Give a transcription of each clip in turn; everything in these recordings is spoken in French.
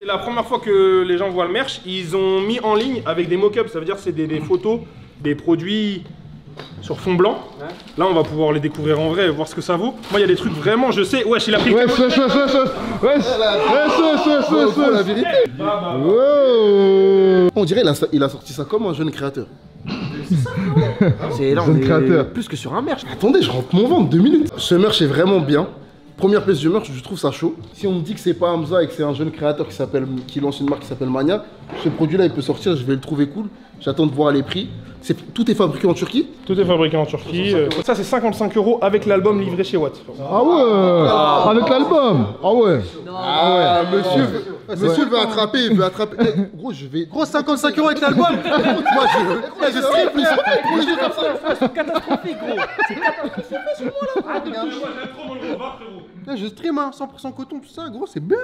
La première fois que les gens voient le merch, ils ont mis en ligne avec des mock-ups, ça veut dire c'est des photos, des produits sur fond blanc. Ouais. Là on va pouvoir les découvrir en vrai, voir ce que ça vaut. Moi il y a des trucs vraiment, je sais, wesh il a pris le la vérité. Wow. On dirait il a sorti ça comme un jeune créateur. C'est là, on est plus que sur un merch. Attendez, je rentre mon ventre 2 minutes. Ce merch est vraiment bien. Première pièce du merch, je trouve ça chaud. Si on me dit que c'est pas Hamza et que c'est un jeune créateur qui lance une marque qui s'appelle Mania, ce produit-là il peut sortir, je vais le trouver cool. J'attends de voir les prix. Tout est fabriqué en Turquie? Tout est fabriqué en Turquie. Ça c'est 55 € avec l'album livré chez Watt. Ah ouais, avec l'album. Ah ouais. Ah ouais. Monsieur veut attraper, il veut attraper. Gros, je vais. Gros, 55 € avec l'album. Moi je strip plus. C'est catastrophique, gros. C'est catastrophique sur moi là. Je stream, hein, 100% coton, tout ça, gros, c'est bien.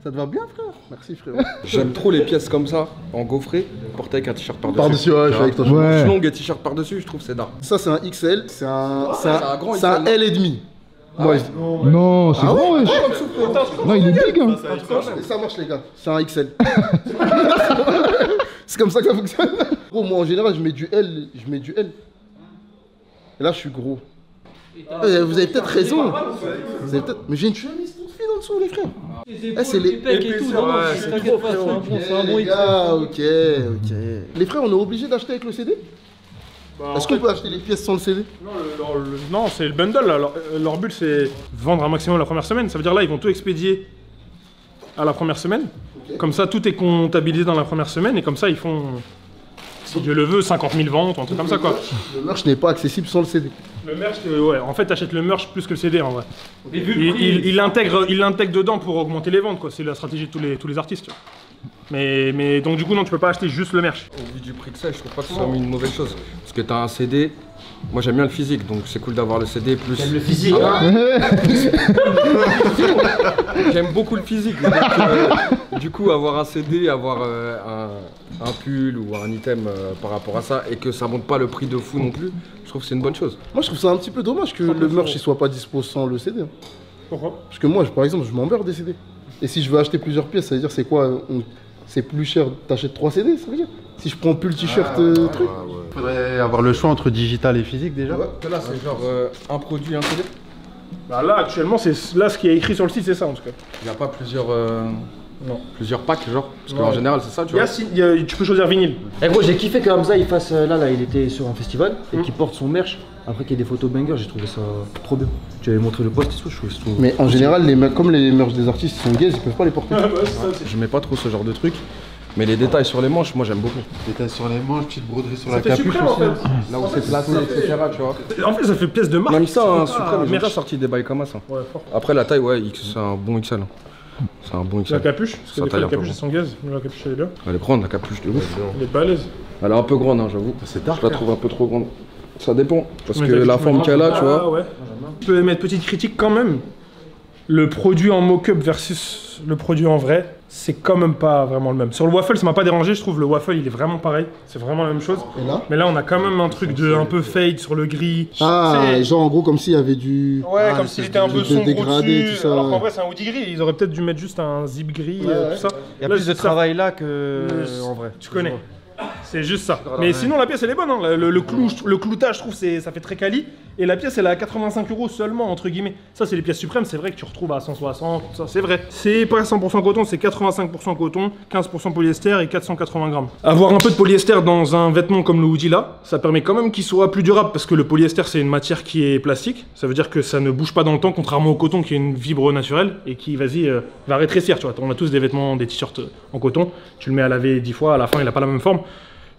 Ça te va bien, frère. Merci, frérot. J'aime trop les pièces comme ça, en gaufré, portées avec un t-shirt par-dessus. Par-dessus, ouais, je suis avec toi. Manche longue et t-shirt par-dessus, je trouve c'est d'art. Ça, c'est un XL, c'est un L et demi. Moi, non, c'est grand, wesh. Non, il est big, hein. Ça marche, les gars. C'est un XL. C'est comme ça que ça fonctionne. Gros, moi, en général, je mets du L. Et là, je suis gros. Vous avez peut-être raison. Mais j'ai une chemise toute fine en dessous, les frères. C'est les pecs et tout. C'est trop, frérot. C'est un bon gars, ok. Les frères, on est obligé d'acheter avec le CD? Est-ce qu'on peut acheter les pièces sans le CD? Non, c'est le bundle. Leur but, c'est vendre un maximum la première semaine. Ça veut dire là, ils vont tout expédier à la première semaine. Okay. Comme ça, tout est comptabilisé dans la première semaine. Et comme ça, ils font, si Dieu le veut, 50 000 ventes, un truc comme ça, quoi. Le merch n'est pas accessible sans le CD. Le merch, ouais. En fait, t'achètes le merch plus que le CD, en vrai. Il l'intègre dedans pour augmenter les ventes, quoi. C'est la stratégie de tous les artistes. Mais donc du coup non, tu peux pas acheter juste le merch. Au vu du prix que c'est, je trouve pas que ce soit une mauvaise chose. Parce que t'as un CD, moi j'aime bien le physique, donc c'est cool d'avoir le CD plus... J'aime le physique. J'aime beaucoup le physique, donc du coup avoir un CD, avoir un pull ou un item par rapport à ça et que ça monte pas le prix de fou non plus, je trouve que c'est une bonne chose. Moi je trouve ça un petit peu dommage que le merch il soit pas dispo sans le CD. Pourquoi? Parce que moi par exemple je m'en beurre des CD. Et si je veux acheter plusieurs pièces, ça veut dire c'est quoi? C'est plus cher, t'achètes 3 CD, ça veut dire? Si je prends plus le t-shirt truc. Faudrait avoir le choix entre digital et physique déjà. Ouais. Là c'est genre un produit, un CD. Bah là actuellement, là ce qui est écrit sur le site, c'est ça en tout cas. Il n'y a pas plusieurs packs genre? Parce qu'en général c'est ça, tu vois. Tu peux choisir vinyle. Eh gros, j'ai kiffé que Hamza il fasse là il était sur un festival et qu'il porte son merch. Après qu'il y ait des photos banger, j'ai trouvé ça trop bien. Tu avais montré le post et tout, je trouvais ça trop... Mais en général, comme les merch des artistes sont gays, ils peuvent pas les porter. Je mets pas trop ce genre de truc. Mais les détails sur les manches, moi j'aime beaucoup. Détails sur les manches, petite broderie sur la capuche suprême, aussi. en fait. Là où c'est placé, etc. Tu vois. En fait, ça fait pièce de marque. Même ça, un Suprême, ils ont déjà sorti des bails comme ça. Ouais, fort. Après la taille, ouais, c'est un bon XL. C'est un bon XL. La capuche, parce que des fois, la capuche sont gaz, mais la capuche elle est bien. Elle est grande, la capuche de ouf. Elle est balèze. Elle est un peu grande, hein, j'avoue. Je la trouve un peu trop grande. Ça dépend, parce que la forme qu'elle a, tu vois. Ouais. Je peux mettre petite critique quand même. Le produit en mock-up versus le produit en vrai, c'est quand même pas vraiment le même. Sur le waffle, ça m'a pas dérangé, je trouve le waffle il est vraiment pareil, c'est vraiment la même chose. Mais là on a quand même un truc de un peu fade sur le gris. Ah, genre en gros comme s'il y avait du... Ouais, comme s'il était un peu sombre dégradé, dessus, tout ça. alors qu'en vrai c'est un hoodie gris, ils auraient peut-être dû mettre juste un zip gris, tout ça. Il y a plus de travail là que en vrai. Tu connais. C'est juste ça. Mais sinon la pièce elle est bonne, hein. Le cloutage je trouve ça fait très quali. Et la pièce elle est à 85 € seulement entre guillemets. Ça c'est les pièces suprêmes, c'est vrai que tu retrouves à 160, ça c'est vrai. C'est pas 100% coton, c'est 85% coton, 15% polyester et 480 grammes. Avoir un peu de polyester dans un vêtement comme le hoodie là, ça permet quand même qu'il soit plus durable parce que le polyester c'est une matière qui est plastique. Ça veut dire que ça ne bouge pas dans le temps contrairement au coton qui est une fibre naturelle et qui va rétrécir, tu vois. On a tous des vêtements, des t-shirts en coton, tu le mets à laver 10 fois, à la fin il a pas la même forme.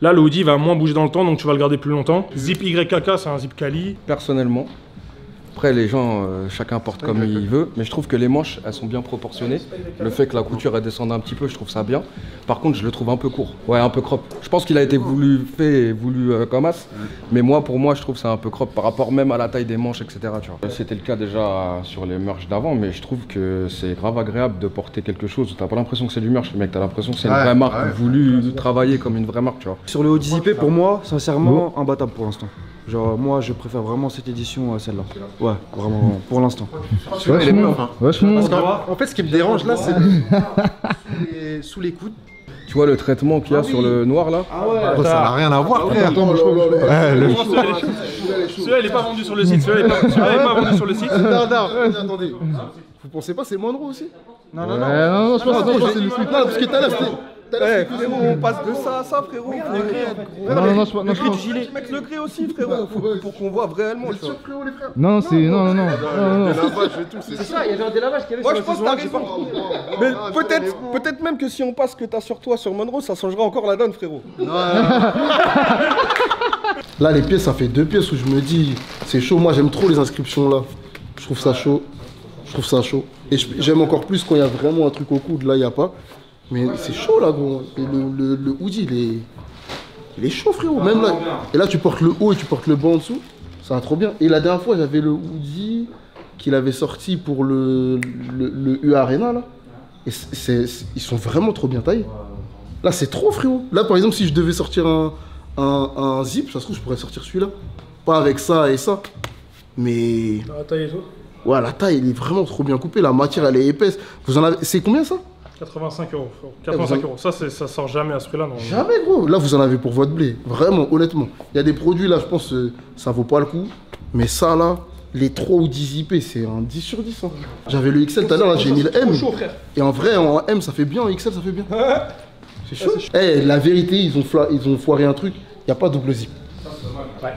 Là, le hoodie va moins bouger dans le temps, donc tu vas le garder plus longtemps. Zip YKK, c'est un zip quali. Personnellement, après les gens, chacun porte comme il veut, mais je trouve que les manches, elles sont bien proportionnées. Le fait que la couture, elle descende un petit peu, je trouve ça bien. Par contre, je le trouve un peu court. Ouais, un peu crop. Je pense qu'il a été voulu comme as, mais pour moi, je trouve ça un peu crop par rapport même à la taille des manches, etc. C'était le cas déjà sur les merch d'avant, mais je trouve que c'est grave agréable de porter quelque chose. T'as pas l'impression que c'est du merch, mec, t'as l'impression que c'est une vraie marque, voulu travailler comme une vraie marque, tu vois. Sur le hoodie zippé, pour moi, sincèrement, imbattable pour l'instant. Genre, moi, je préfère vraiment cette édition à celle-là. Ouais, vraiment, pour l'instant. Vachement. Parce qu'en fait, ce qui me dérange là, c'est sous les coudes. Tu vois le traitement qu'il y a sur le noir là? Oh, ça n'a rien à voir, frère. Celui-là, il est pas vendu sur le site. Celui-là, il est pas vendu sur le site. Non, attendez. Vous pensez pas c'est Monroe aussi? Non, je pense que c'est le sweat. Non, parce que tout à l'heure, c'était. Frérot, on passe de ça à ça, frérot. Non, je pense. Mettre le gris aussi, frérot, pour qu'on voit réellement. Non, c'est. Non. C'est ça, il y avait un délavage qui avait Moi, je pense que t'as raison. Mais peut-être même que si on passe ce que t'as sur toi sur Monroe, ça changera encore la donne, frérot. Là, les pièces, ça fait 2 pièces où je me dis, c'est chaud. Moi, j'aime trop les inscriptions là. Je trouve ça chaud. Et j'aime encore plus quand il y a vraiment un truc au coude. Là, il n'y a pas. Mais c'est chaud là, gros. Et le hoodie, il est chaud, frérot. Même là. Et là, tu portes le haut et tu portes le bas en dessous. Ça va trop bien. Et la dernière fois, j'avais le hoodie qu'il avait sorti pour le U Arena là. Et ils sont vraiment trop bien taillés. Là, c'est trop, frérot. Là, par exemple, si je devais sortir un zip, ça se trouve, je pourrais sortir celui-là. Pas avec ça et ça. Mais. La taille et tout. Ouais, la taille, elle est vraiment trop bien coupée. La matière, elle est épaisse. Vous en avez. C'est combien ça? 85 €. 85 €. Ça sort jamais à ce prix-là, non? Jamais, gros. Là, vous en avez pour votre blé. Vraiment, honnêtement. Il y a des produits, là, je pense, ça vaut pas le coup. Mais ça, là, les 3 ou 10 IP, c'est un 10 sur 10. Hein. J'avais le XL tout à l'heure, là, j'ai mis le M. Chaud, frère. Et en vrai, en M, ça fait bien. En XL, ça fait bien. C'est chaud. Eh, la vérité, ils ont foiré un truc. Il n'y a pas double zip.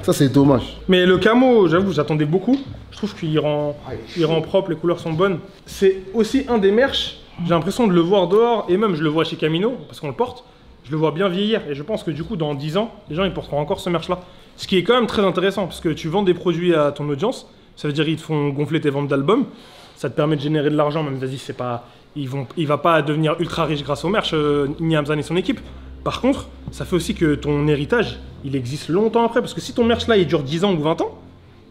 Ça, c'est dommage. Mais le camo, j'avoue, j'attendais beaucoup. Je trouve qu'il rend propre, les couleurs sont bonnes. C'est aussi un des merch. J'ai l'impression de le voir dehors, et même je le vois chez Camino, parce qu'on le porte, je le vois bien vieillir, et je pense que du coup, dans 10 ans, les gens ils porteront encore ce merch-là. Ce qui est quand même très intéressant, parce que tu vends des produits à ton audience, ça veut dire qu'ils te font gonfler tes ventes d'albums, ça te permet de générer de l'argent, même vas-y, c'est pas... Il va pas devenir ultra riche grâce au merch, ni Hamza ni son équipe. Par contre, ça fait aussi que ton héritage, il existe longtemps après, parce que si ton merch là, il dure 10 ans ou 20 ans,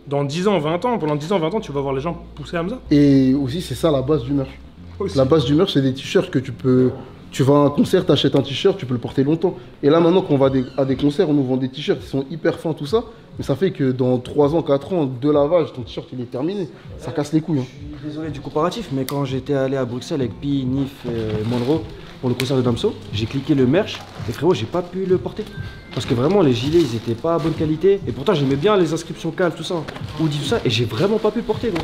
dans 10 ans, 20 ans, pendant 10 ans, 20 ans, tu vas voir les gens pousser Hamza. Et aussi, c'est ça la base du merch. Aussi. La base du merch, c'est des t-shirts que tu peux... Tu vas à un concert, t'achètes un t-shirt, tu peux le porter longtemps. Et là, maintenant qu'on va à des concerts, on nous vend des t-shirts qui sont hyper fins, tout ça. Mais ça fait que dans 3 ans, 4 ans, de lavage, ton t-shirt, il est terminé. Ça casse les couilles. Hein. Je suis désolé du comparatif, mais quand j'étais allé à Bruxelles avec Pi, Nif et Monroe pour le concert de Damso, j'ai cliqué le merch et frérot, j'ai pas pu le porter. Parce que vraiment, les gilets, ils étaient pas à bonne qualité. Et pourtant, j'aimais bien les inscriptions calves, tout ça, Hoodie, tout ça, et j'ai vraiment pas pu le porter. Gros.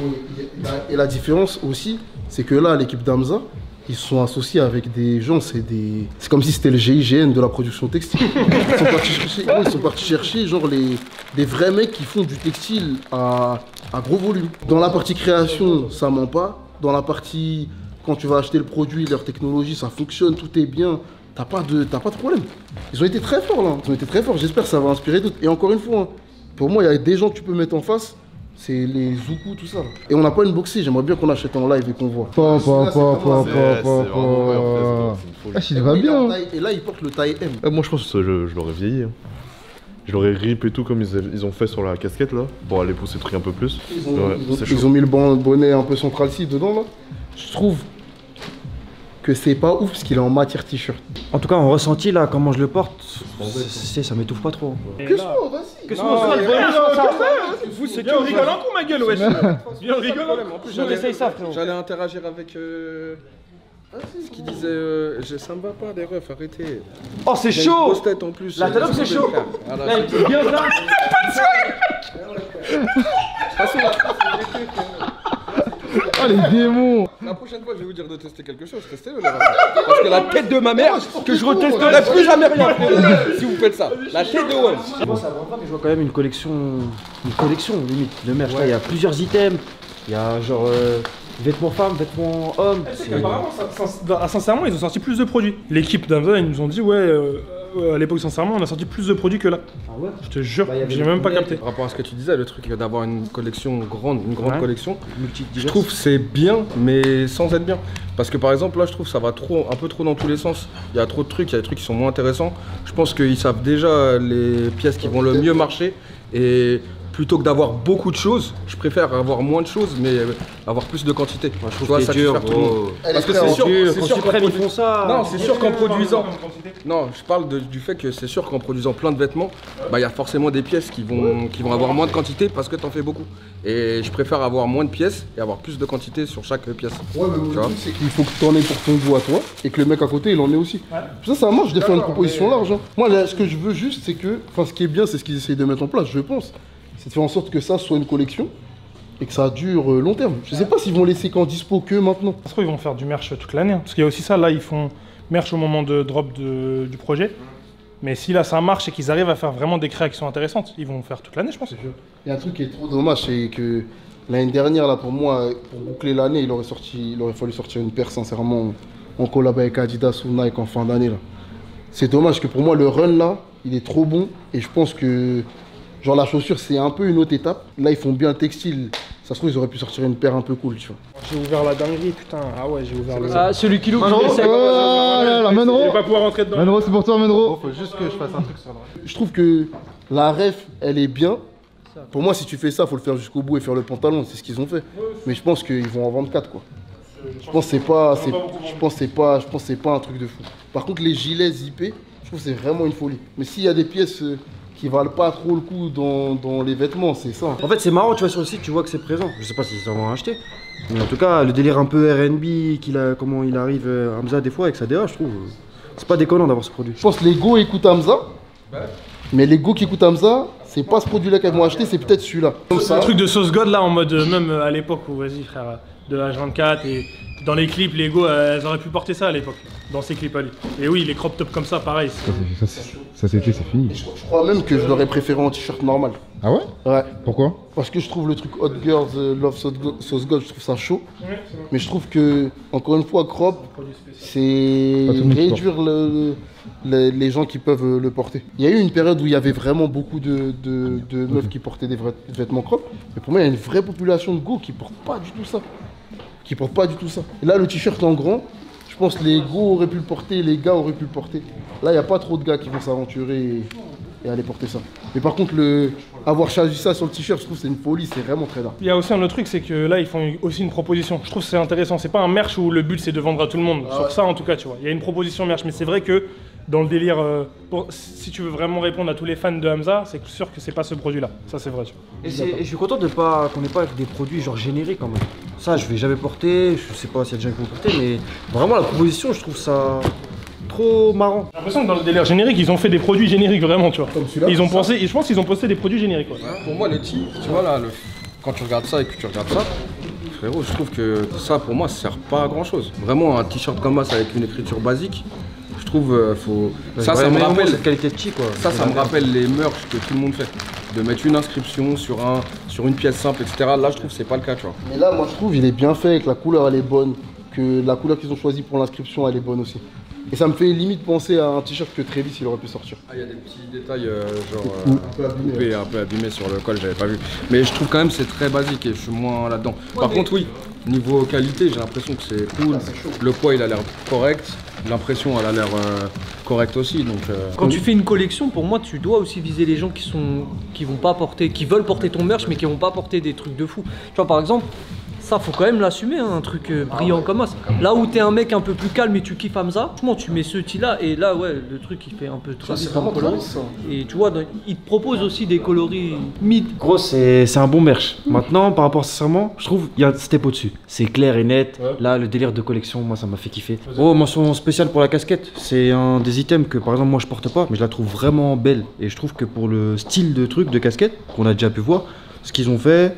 Et la différence aussi, c'est que là, l'équipe d'Hamza, ils sont associés avec des gens, c'est comme si c'était le GIGN de la production textile. Ils sont partis chercher genre des vrais mecs qui font du textile à gros volume. Dans la partie création, ça ment pas. Dans la partie, quand tu vas acheter le produit, leur technologie, ça fonctionne, tout est bien. T'as pas de problème. Ils ont été très forts là. Ils ont été très forts. J'espère que ça va inspirer d'autres. Et encore une fois, hein, pour moi, il y a des gens que tu peux mettre en face. C'est les Zoukou, tout ça. Là. Et on n'a pas une boxée, j'aimerais bien qu'on achète en live et qu'on voit. Ah, il va bien. Et là, il porte le taille M. Moi, je pense que je l'aurais vieilli. Hein. Je l'aurais rip et tout, comme ils ont fait sur la casquette là. Bon, aller pousser le truc un peu plus. Ils ont mis le bonnet un peu central-ci dedans là. Je trouve que c'est pas ouf parce qu'il est en matière t-shirt. En tout cas, en ressenti, là, comment je le porte, ça m'étouffe pas trop. Que soit, vas-y. Que soit, viens, on rigole un coup, ma gueule, wesh. Viens, on rigole. En plus, j'allais interagir avec ce qu'il disait. Ça me va pas, les refs, arrêtez. Oh, c'est chaud! Grosse tête en plus. La tête, c'est chaud! Voilà, Là, il est bien là! Oh les démons! La prochaine fois, je vais vous dire de tester quelque chose, testez-le là. Parce que la tête de ma mère, que je retesterai plus jamais rien, si vous faites ça. La tête de Wolf. Moi, ça va pas, mais je vois quand même une collection limite. Le merch, là, il y a plusieurs items. Il y a genre vêtements femmes, vêtements hommes. Apparemment, sincèrement, ils ont sorti plus de produits. L'équipe d'Hamza, ils nous ont dit, ouais, à l'époque, sincèrement, on a sorti plus de produits que là. Ah ouais? Je te jure, j'ai même pas capté. Par rapport à ce que tu disais, le truc d'avoir une collection grande, collection, je Je trouve c'est bien, mais sans être bien. Parce que par exemple, là, je trouve que ça va un peu trop dans tous les sens. Il y a trop de trucs, il y a des trucs qui sont moins intéressants. Je pense qu'ils savent déjà les pièces qui vont le mieux marcher. Et plutôt que d'avoir beaucoup de choses, je préfère avoir moins de choses, mais avoir plus de quantité. Moi, je Tu trouve vois, que c'est dur, satisfaire tout le monde. gros. Parce que très c'est sûr, Dur, c'est quand sûr Suprême, qu'en ils font ça. Non, c'est sûr qu'en produisant. Comme quantité. Non, je parle du fait que c'est sûr qu'en produisant plein de vêtements, bah, y a forcément des pièces qui vont avoir moins de quantité parce que t'en fais beaucoup. Et je préfère avoir moins de pièces et avoir plus de quantité sur chaque pièce. Ouais, mais Tu le vois. truc, c'est qu'il faut que t'en aies pour ton goût à toi et que le mec à côté il en ait aussi. Ça marche de faire une proposition large. Hein. Moi, là, ce que je veux juste, c'est que. Enfin, ce qui est bien, c'est ce qu'ils essayent de mettre en place, je pense. C'est de faire en sorte que ça soit une collection et que ça dure long terme. Je sais pas s'ils vont laisser qu'en dispo que maintenant. Ça se trouve, ils vont faire du merch toute l'année. Hein. Parce qu'il y a aussi ça, là, ils font merch au moment de drop du projet. Mais si là ça marche et qu'ils arrivent à faire vraiment des créations intéressantes, ils vont faire toute l'année, je pense. Il y a un truc qui est trop dommage, c'est que l'année dernière, là, pour moi, pour boucler l'année, il aurait fallu sortir une paire, sincèrement, en collab avec Adidas ou Nike en fin d'année. Là. C'est dommage que pour moi, le run, là, il est trop bon. Et je pense que, genre, la chaussure, c'est un peu une autre étape. Là, ils font bien le textile. Ça se trouve, ils auraient pu sortir une paire un peu cool, tu vois. J'ai ouvert la dinguerie, putain. Ah ouais, j'ai ouvert le. Ah, celui qui l'ouvre, Oh, je le sais. la Je Menro. vais pas pouvoir rentrer dedans. Menro, c'est pour toi, Menro. Faut juste que je fasse un truc sur le reste. Je trouve que la ref, elle est bien. Pour moi, si tu fais ça, faut le faire jusqu'au bout et faire le pantalon. C'est ce qu'ils ont fait. Mais je pense qu'ils vont en vendre 4, quoi. Je pense que c'est pas un truc de fou. Par contre, les gilets zippés, je trouve que c'est vraiment une folie. Mais s'il y a des pièces qui valent pas trop le coup dans les vêtements, c'est ça. En fait, c'est marrant, tu vois, sur le site, tu vois que c'est présent. Je sais pas s'ils en vont acheter. Mais en tout cas, le délire un peu RB, comment il arrive Hamza des fois avec sa DA, je trouve. C'est pas déconnant d'avoir ce produit. Je pense que les go écoutent Hamza. Mais les go qui écoutent Hamza, c'est pas ce produit-là qu'elles vont acheter, c'est peut-être celui-là. Comme C'est un truc de sauce god là, en mode même à l'époque où, vas-y frère, de H24 et dans les clips, les go, elles auraient pu porter ça à l'époque, dans ces clips à lui. Et oui, les crop tops comme ça, pareil. Ça c'est fini. je crois même que je l'aurais préféré en t-shirt normal. Ah ouais? Ouais. Pourquoi? Parce que je trouve le truc Hot Girls Love Sauce God, je trouve ça chaud. Mais je trouve que, encore une fois, crop, c'est Pas tout le monde qui réduire les gens qui peuvent le porter. Il y a eu une période où il y avait vraiment beaucoup de meufs qui portaient des vêtements crop. Mais pour moi, il y a une vraie population de go qui portent pas du tout ça. Et là, le t-shirt en grand, je pense que les go auraient pu le porter, les gars auraient pu le porter. Là, il n'y a pas trop de gars qui vont s'aventurer et aller porter ça. Mais par contre, avoir choisi ça sur le t-shirt, je trouve que c'est une folie, c'est vraiment très rare. Il y a aussi un autre truc, c'est que là, ils font aussi une proposition. Je trouve que c'est intéressant. C'est pas un merch où le but c'est de vendre à tout le monde. Sur ça, en tout cas, tu vois. Il y a une proposition merch, mais c'est vrai que dans le délire, si tu veux vraiment répondre à tous les fans de Hamza, c'est sûr que c'est pas ce produit-là. Ça, c'est vrai, tu vois. Et je suis content de pas qu'on n'ait pas des produits genre génériques quand même. Ça, je vais jamais porter, je sais pas s'il y a des gens qui vont porter, mais vraiment la proposition, je trouve ça trop marrant. J'ai l'impression que dans le délire générique, ils ont fait des produits génériques vraiment, tu vois. Ils ont pensé, et je pense qu'ils ont posté des produits génériques. Ouais. Pour moi, le tee, tu vois là, quand tu regardes ça et que tu regardes ça, frérot, je trouve que ça, pour moi, ça sert pas à grand chose. Vraiment, un t-shirt comme ça avec une écriture basique, je trouve, faut. Ça me rappelle cette qualité de tee, quoi. Ça me rappelle les merch que tout le monde fait. De mettre une inscription sur une pièce simple, etc. Là, je trouve que c'est pas le cas, tu vois. Mais là, moi, je trouve il est bien fait, que la couleur, elle est bonne, que la couleur qu'ils ont choisie pour l'inscription, elle est bonne aussi. Et ça me fait limite penser à un t-shirt que Travis il aurait pu sortir. Ah, il y a des petits détails abîmés, coupés, un peu abîmés sur le col, j'avais pas vu. Mais je trouve quand même c'est très basique et je suis moins là-dedans. Par contre, oui, niveau qualité, j'ai l'impression que c'est cool. Le poids, il a l'air correct. L'impression, elle a l'air correcte aussi. Donc, Quand tu fais une collection, pour moi, tu dois aussi viser les gens qui vont pas porter, qui veulent porter ton merch, mais qui vont pas porter des trucs de fou. Tu vois, par exemple. Ça, faut quand même l'assumer, hein, un truc brillant comme ça. Là où t'es un mec un peu plus calme et tu kiffes Hamza, franchement, tu mets ce tee-là et là, ouais, le truc il fait un peu très coloris. Et tu vois, il te propose aussi des coloris mid. Gros, c'est un bon merch. Maintenant, par rapport sincèrement, je trouve il y a un step au-dessus. C'est clair et net. Ouais. Là, le délire de collection, moi, ça m'a fait kiffer. Oh, mention spéciale pour la casquette. C'est un des items que, par exemple, moi, je porte pas, mais je la trouve vraiment belle. Et je trouve que pour le style de truc de casquette qu'on a déjà pu voir, ce qu'ils ont fait.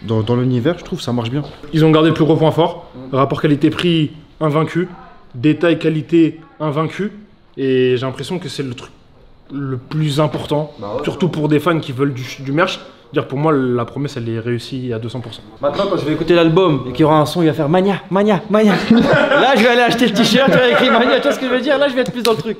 Dans l'univers, je trouve ça marche bien. Ils ont gardé le plus gros point fort. Rapport qualité-prix invaincu. Détail qualité invaincu. Et j'ai l'impression que c'est le truc le plus important. Surtout pour des fans qui veulent du merch. Dire pour moi, la promesse, elle est réussie à 200%. Maintenant, quand je vais écouter l'album et qu'il y aura un son, il va faire Mania, Mania, Mania. Là, je vais aller acheter le t-shirt, il y aura écrit Mania, tu vois ce que je veux dire? Là, je vais être plus dans le truc.